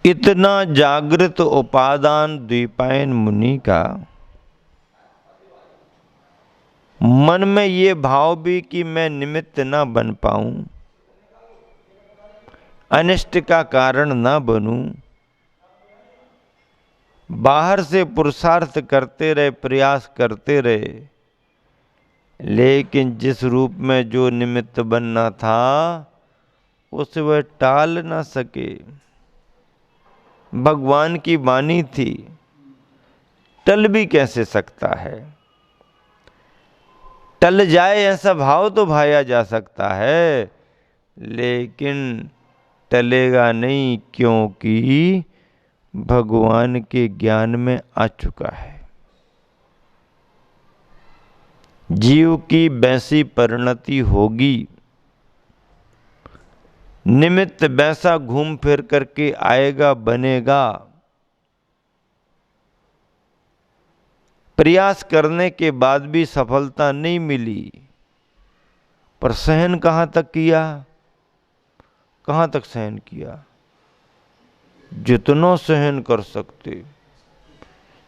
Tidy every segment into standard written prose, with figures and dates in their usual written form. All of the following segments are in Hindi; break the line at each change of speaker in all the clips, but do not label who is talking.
इतना जागृत उपादान द्वैपायन मुनि का मन में ये भाव भी कि मैं निमित्त ना बन पाऊं, अनिष्ट का कारण ना बनूं, बाहर से पुरुषार्थ करते रहे, प्रयास करते रहे, लेकिन जिस रूप में जो निमित्त बनना था उसे वह टाल ना सके। भगवान की वाणी थी, टल भी कैसे सकता है? टल जाए ऐसा भाव तो भाया जा सकता है, लेकिन टलेगा नहीं, क्योंकि भगवान के ज्ञान में आ चुका है। जीव की वैसी परिणति होगी, निमित्त वैसा घूम फिर करके आएगा, बनेगा। प्रयास करने के बाद भी सफलता नहीं मिली, पर सहन कहाँ तक किया? कहाँ तक सहन किया? जितना सहन कर सकते,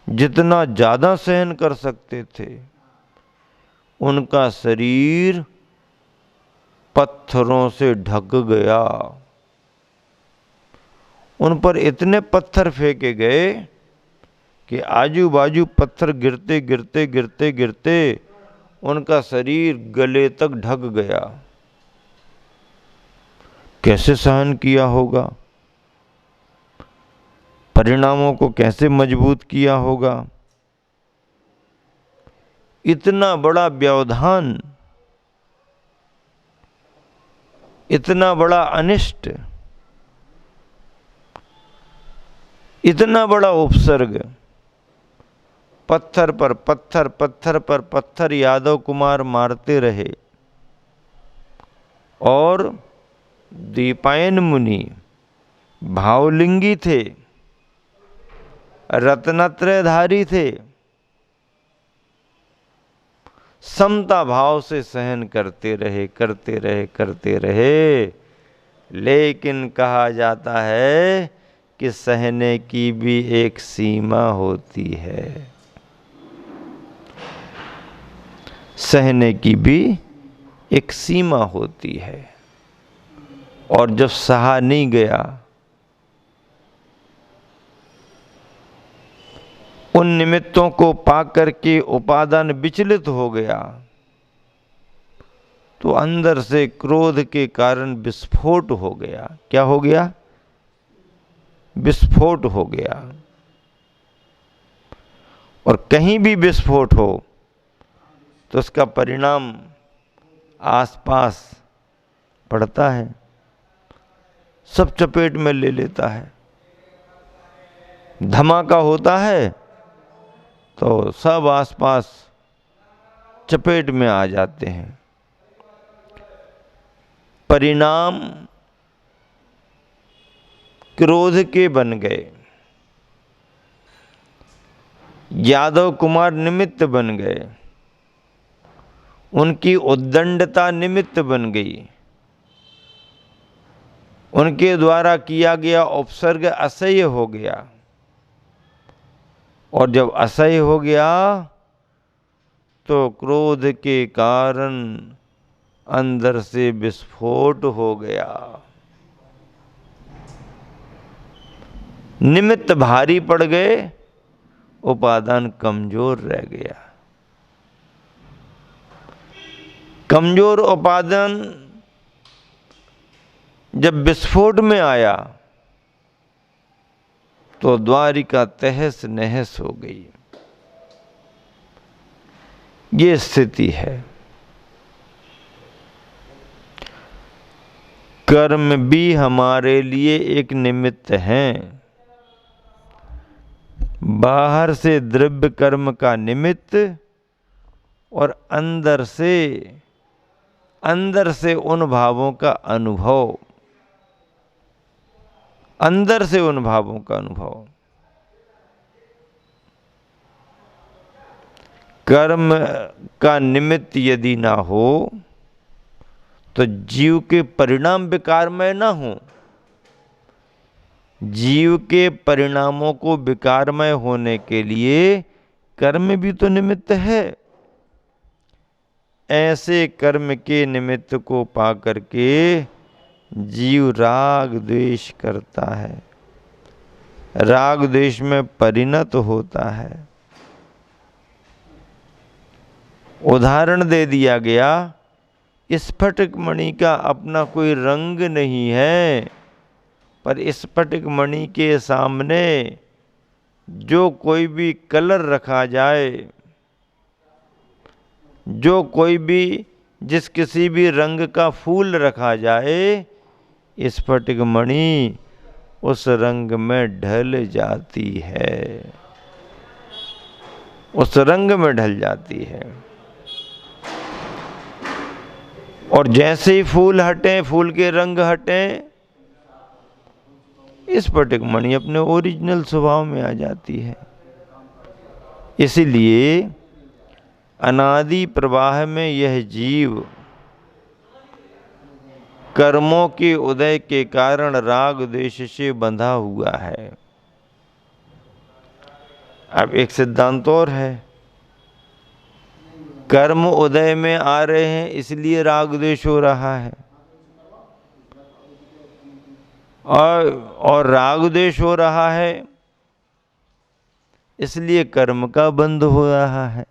जितना ज्यादा सहन कर सकते थे, उनका शरीर पत्थरों से ढक गया। उन पर इतने पत्थर फेंके गए कि आजू बाजू पत्थर गिरते गिरते गिरते गिरते उनका शरीर गले तक ढक गया। कैसे सहन किया होगा? परिणामों को कैसे मजबूत किया होगा? इतना बड़ा व्यवधान, इतना बड़ा अनिष्ट, इतना बड़ा उपसर्ग, पत्थर पर पत्थर, पत्थर पर पत्थर यादव कुमार मारते रहे। और द्वैपायन मुनि भावलिंगी थे, रत्नत्रयधारी थे, समता भाव से सहन करते रहे, करते रहे, करते रहे। लेकिन कहा जाता है कि सहने की भी एक सीमा होती है, सहने की भी एक सीमा होती है। और जब सहा नहीं गया, उन निमित्तों को पाकर के उपादान विचलित हो गया, तो अंदर से क्रोध के कारण विस्फोट हो गया। क्या हो गया? विस्फोट हो गया। और कहीं भी विस्फोट हो तो उसका परिणाम आसपास पड़ता है, सब चपेट में ले लेता है। धमाका होता है तो सब आसपास चपेट में आ जाते हैं। परिणाम क्रोध के बन गए, यादव कुमार निमित्त बन गए, उनकी उद्दंडता निमित्त बन गई, उनके द्वारा किया गया उपसर्ग असह्य हो गया। और जब असह्य हो गया तो क्रोध के कारण अंदर से विस्फोट हो गया। निमित्त भारी पड़ गए, उपादान कमजोर रह गया। कमजोर उपादान जब विस्फोट में आया तो द्वारिका तहस नहस हो गई। ये स्थिति है। कर्म भी हमारे लिए एक निमित्त हैं। बाहर से द्रव्य कर्म का निमित्त और अंदर से उन भावों का अनुभव, अंदर से उन भावों का अनुभव। कर्म का निमित्त यदि ना हो तो जीव के परिणाम विकारमय ना हो। जीव के परिणामों को विकारमय होने के लिए कर्म भी तो निमित्त है। ऐसे कर्म के निमित्त को पा करके जीव राग द्वेष करता है, राग द्वेष में परिणत होता है। उदाहरण दे दिया गया, स्फटिक मणि का अपना कोई रंग नहीं है, पर स्फटिक मणि के सामने जो कोई भी कलर रखा जाए, जो कोई भी जिस किसी भी रंग का फूल रखा जाए, स्फटिक मणि उस रंग में ढल जाती है, उस रंग में ढल जाती है। और जैसे ही फूल हटे, फूल के रंग हटे, स्फटिक मणि अपने ओरिजिनल स्वभाव में आ जाती है। इसलिए अनादि प्रवाह में यह जीव कर्मों के उदय के कारण राग द्वेष से बंधा हुआ है। अब एक सिद्धांत और है, कर्म उदय में आ रहे हैं इसलिए राग द्वेष हो रहा है, और राग द्वेष हो रहा है इसलिए कर्म का बंध हो रहा है।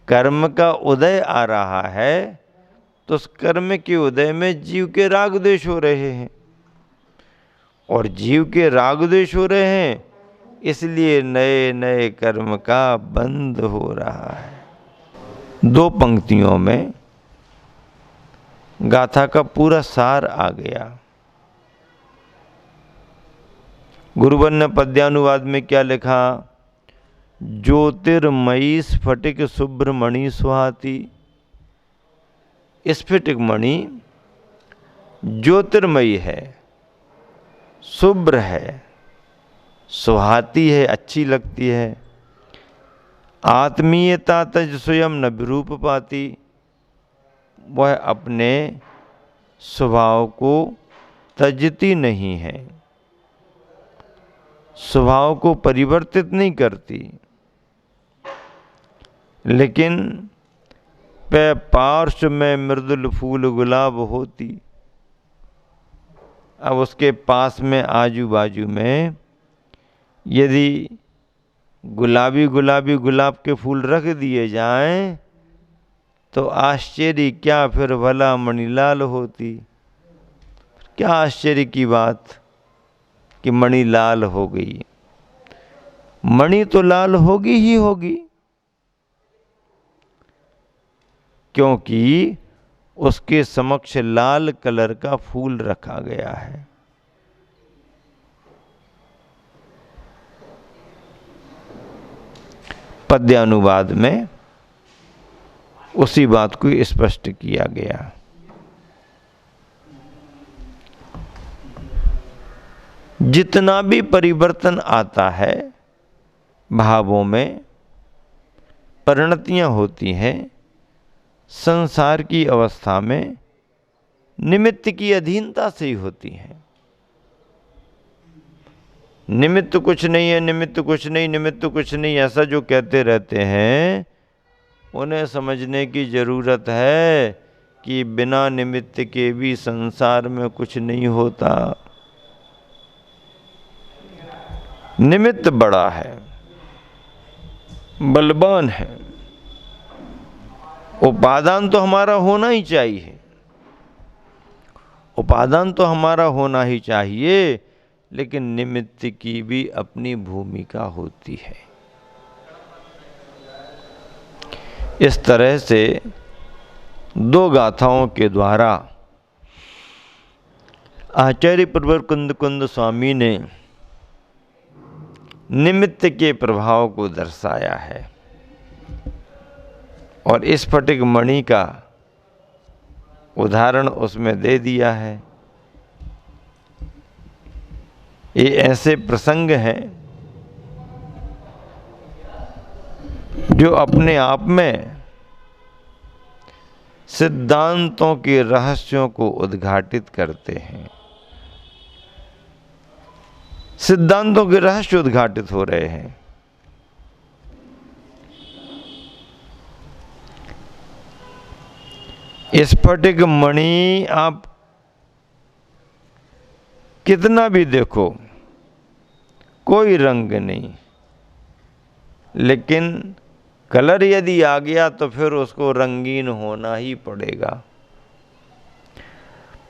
कर्म का उदय आ रहा है तो उस कर्म के उदय में जीव के राग द्वेष हो रहे हैं, और जीव के राग द्वेष हो रहे हैं इसलिए नए नए कर्म का बंध हो रहा है। दो पंक्तियों में गाथा का पूरा सार आ गया। गुरुवर ने पद्यानुवाद में क्या लिखा? ज्योतिर्मयी स्फटिक शुभ्र मणि सुहाती। स्फटिक मणि ज्योतिर्मयी है, शुभ्र है, सुहाती है, अच्छी लगती है। आत्मीयता तज स्वयं न विरूप पाती। वह अपने स्वभाव को तजती नहीं है, स्वभाव को परिवर्तित नहीं करती, लेकिन पे पार्श्व में मृदुल फूल गुलाब होती। अब उसके पास में आजू बाजू में यदि गुलाबी गुलाबी गुलाब के फूल रख दिए जाएं तो आश्चर्य क्या, फिर भला मणिलाल होती। क्या आश्चर्य की बात कि मणि लाल हो गई। मणि तो लाल होगी ही होगी, क्योंकि उसके समक्ष लाल कलर का फूल रखा गया है। पद्यानुवाद में उसी बात को स्पष्ट किया गया। जितना भी परिवर्तन आता है, भावों में परिणतियां होती हैं, संसार की अवस्था में निमित्त की अधीनता से ही होती हैं। निमित्त कुछ नहीं है, निमित्त कुछ नहीं, निमित्त कुछ नहीं, ऐसा जो कहते रहते हैं, उन्हें समझने की जरूरत है कि बिना निमित्त के भी संसार में कुछ नहीं होता। निमित्त बड़ा है, बलवान है। उपादान तो हमारा होना ही चाहिए, उपादान तो हमारा होना ही चाहिए, लेकिन निमित्त की भी अपनी भूमिका होती है। इस तरह से दो गाथाओं के द्वारा आचार्य प्रवर कुंद कुंद स्वामी ने निमित्त के प्रभाव को दर्शाया है, और स्फटिक मणि का उदाहरण उसमें दे दिया है। ये ऐसे प्रसंग हैं जो अपने आप में सिद्धांतों के रहस्यों को उद्घाटित करते हैं, सिद्धांतों के रहस्य उद्घाटित हो रहे हैं। स्फटिक मणि आप कितना भी देखो, कोई रंग नहीं, लेकिन कलर यदि आ गया तो फिर उसको रंगीन होना ही पड़ेगा।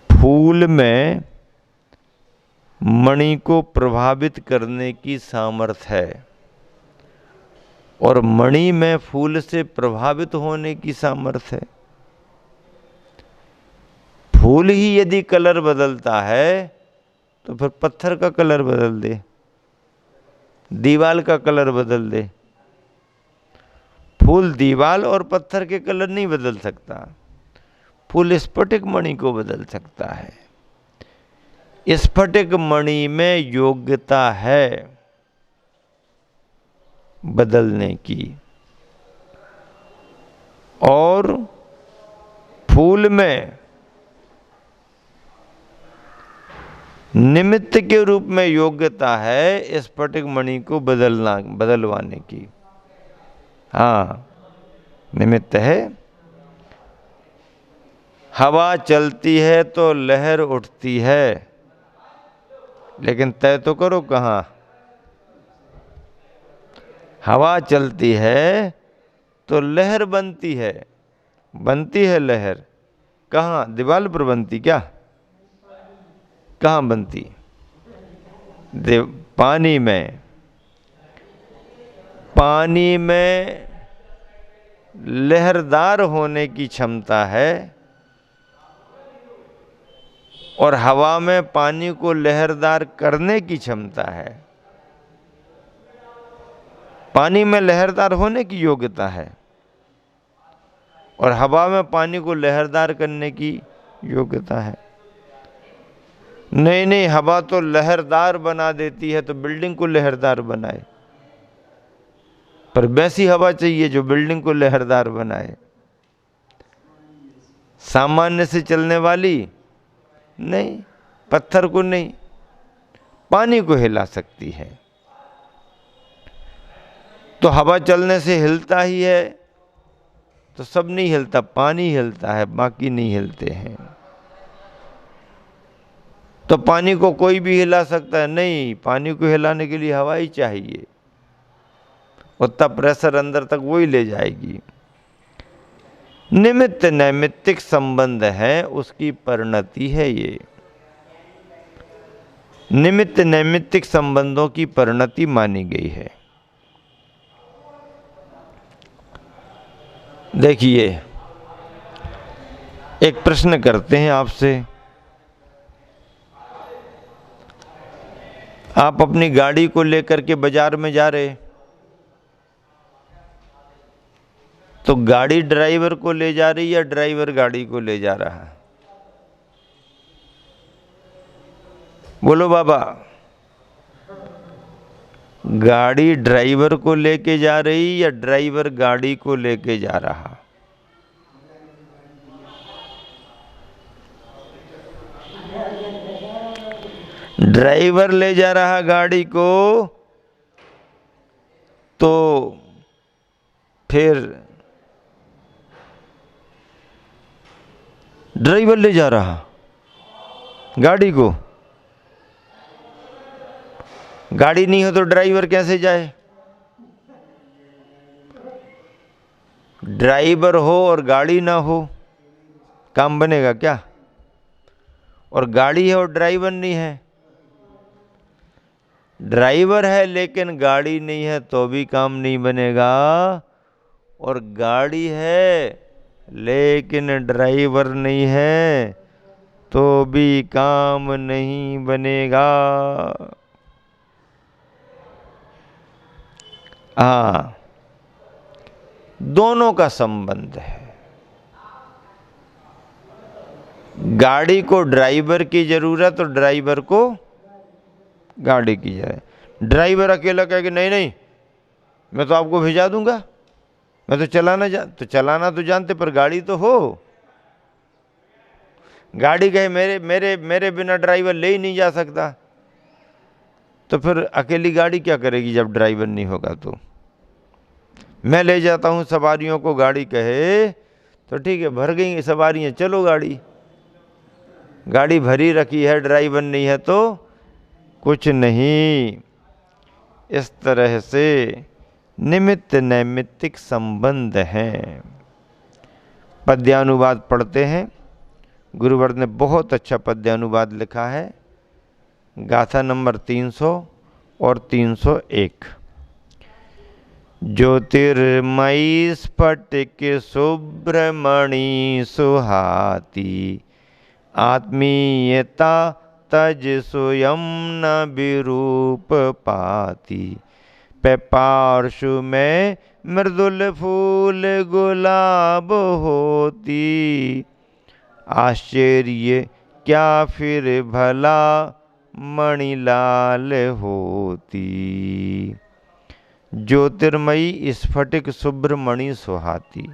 फूल में मणि को प्रभावित करने की सामर्थ्य है और मणि में फूल से प्रभावित होने की सामर्थ्य है। फूल ही यदि कलर बदलता है तो फिर पत्थर का कलर बदल दे, दीवाल का कलर बदल दे। फूल दीवाल और पत्थर के कलर नहीं बदल सकता, फूल स्फटिक मणि को बदल सकता है। स्फटिक मणि में योग्यता है बदलने की, और फूल में निमित्त के रूप में योग्यता है स्फटिक मणि को बदलवाने की। हाँ, निमित्त है। हवा चलती है तो लहर उठती है, लेकिन तय तो करो कहाँ। हवा चलती है तो लहर बनती है लहर। कहाँ? दीवार पर बनती क्या? कहाँ बनती? पानी में। पानी में लहरदार होने की क्षमता है और हवा में पानी को लहरदार करने की क्षमता है। पानी में लहरदार होने की योग्यता है और हवा में पानी को लहरदार करने की योग्यता है। नहीं, हवा तो लहरदार बना देती है तो बिल्डिंग को लहरदार बनाए, पर वैसी हवा चाहिए जो बिल्डिंग को लहरदार बनाए। सामान्य से चलने वाली नहीं, पत्थर को नहीं, पानी को हिला सकती है। तो हवा चलने से हिलता ही है, तो सब नहीं हिलता, पानी हिलता है, बाकी नहीं हिलते हैं। तो पानी को कोई भी हिला सकता है? नहीं, पानी को हिलाने के लिए हवा ही चाहिए, उतना प्रेशर अंदर तक वही ले जाएगी। निमित्त नैमित्तिक संबंध है, उसकी परिणति है ये। निमित्त नैमित्तिक संबंधों की परिणति मानी गई है। देखिए, एक प्रश्न करते हैं आपसे। आप अपनी गाड़ी को लेकर के बाजार में जा रहे, तो गाड़ी ड्राइवर को ले जा रही या ड्राइवर गाड़ी को ले जा रहा है? बोलो बाबा। गाड़ी ड्राइवर को लेके जा रही या ड्राइवर गाड़ी को लेके जा रहा? ड्राइवर ले जा रहा गाड़ी को, तो फिर ड्राइवर ले जा रहा गाड़ी को। गाड़ी नहीं हो तो ड्राइवर कैसे जाए? ड्राइवर हो और गाड़ी ना हो, काम बनेगा क्या? और गाड़ी है और ड्राइवर नहीं है। ड्राइवर है लेकिन गाड़ी नहीं है तो भी काम नहीं बनेगा, और गाड़ी है लेकिन ड्राइवर नहीं है तो भी काम नहीं बनेगा। हाँ, दोनों का संबंध है। गाड़ी को ड्राइवर की जरूरत और ड्राइवर को गाड़ी की जरूरत। ड्राइवर अकेला कहे कि नहीं मैं तो आपको भिजा दूंगा, मैं तो चलाना तो जानते, पर गाड़ी तो हो। गाड़ी कहे मेरे बिना ड्राइवर ले ही नहीं जा सकता, तो फिर अकेली गाड़ी क्या करेगी जब ड्राइवर नहीं होगा तो। मैं ले जाता हूँ सवारियों को, गाड़ी कहे तो ठीक है, भर गई सवारियाँ, चलो गाड़ी, गाड़ी भरी रखी है, ड्राइवर नहीं है तो कुछ नहीं। इस तरह से निमित्त नैमित्तिक संबंध हैं। पद्यानुवाद पढ़ते हैं। गुरुवर ने बहुत अच्छा पद्यानुवाद लिखा है, गाथा नंबर 300 और 301। ज्योतिर्मयी स्फटिक सुब्रमणि सुहाती, आत्मीयता तज स्वयं न विरूप पाती। पे पार्श्व में मृदुल फूल गुलाब होती, आश्चर्य क्या फिर भला मणिलाल होती। ज्योतिर्मयी स्फटिक सुब्रमणि सुहाती,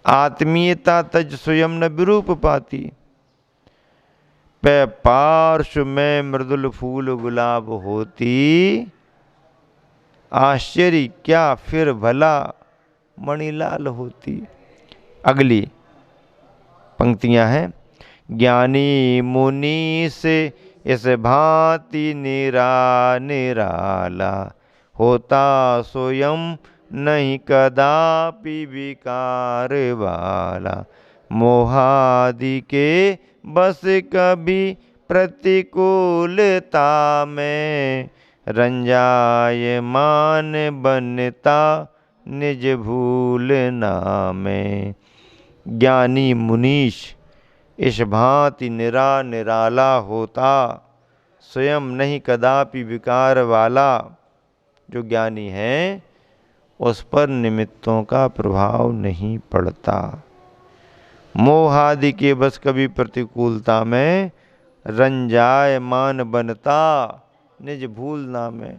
आत्मीयता तज स्वयं न विरूप पाती। पे पार्श्व में मृदुल फूल गुलाब होती, आश्चर्य क्या फिर भला मणिलाल होती। अगली पंक्तियां हैं। ज्ञानी मुनि से इस भांति निराला, होता स्वयं नहीं कदापि विकार वाला। मोहादि के बस कभी प्रतिकूलता में, रंजायमान बनता निज भूल नामे। ज्ञानी मुनीश इस भांति निराला होता, स्वयं नहीं कदापि विकार वाला। जो ज्ञानी है उस पर निमित्तों का प्रभाव नहीं पड़ता। मोहादि के बस कभी प्रतिकूलता में, रंजायमान बनता निज भूल नामे,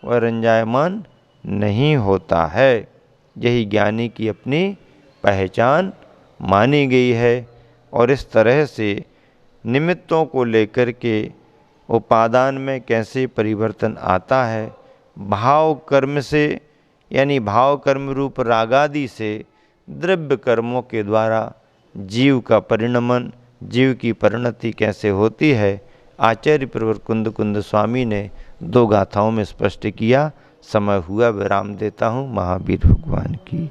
वह रंजायमान नहीं होता है। यही ज्ञानी की अपनी पहचान मानी गई है। और इस तरह से निमित्तों को लेकर के उपादान में कैसे परिवर्तन आता है, भाव कर्म से यानी भाव कर्म रूप रागादि से द्रव्य कर्मों के द्वारा जीव का परिणमन, जीव की परिणति कैसे होती है, आचार्य प्रवर कुंद स्वामी ने 2 गाथाओं में स्पष्ट किया। समय हुआ, विराम देता हूँ। महावीर भगवान की।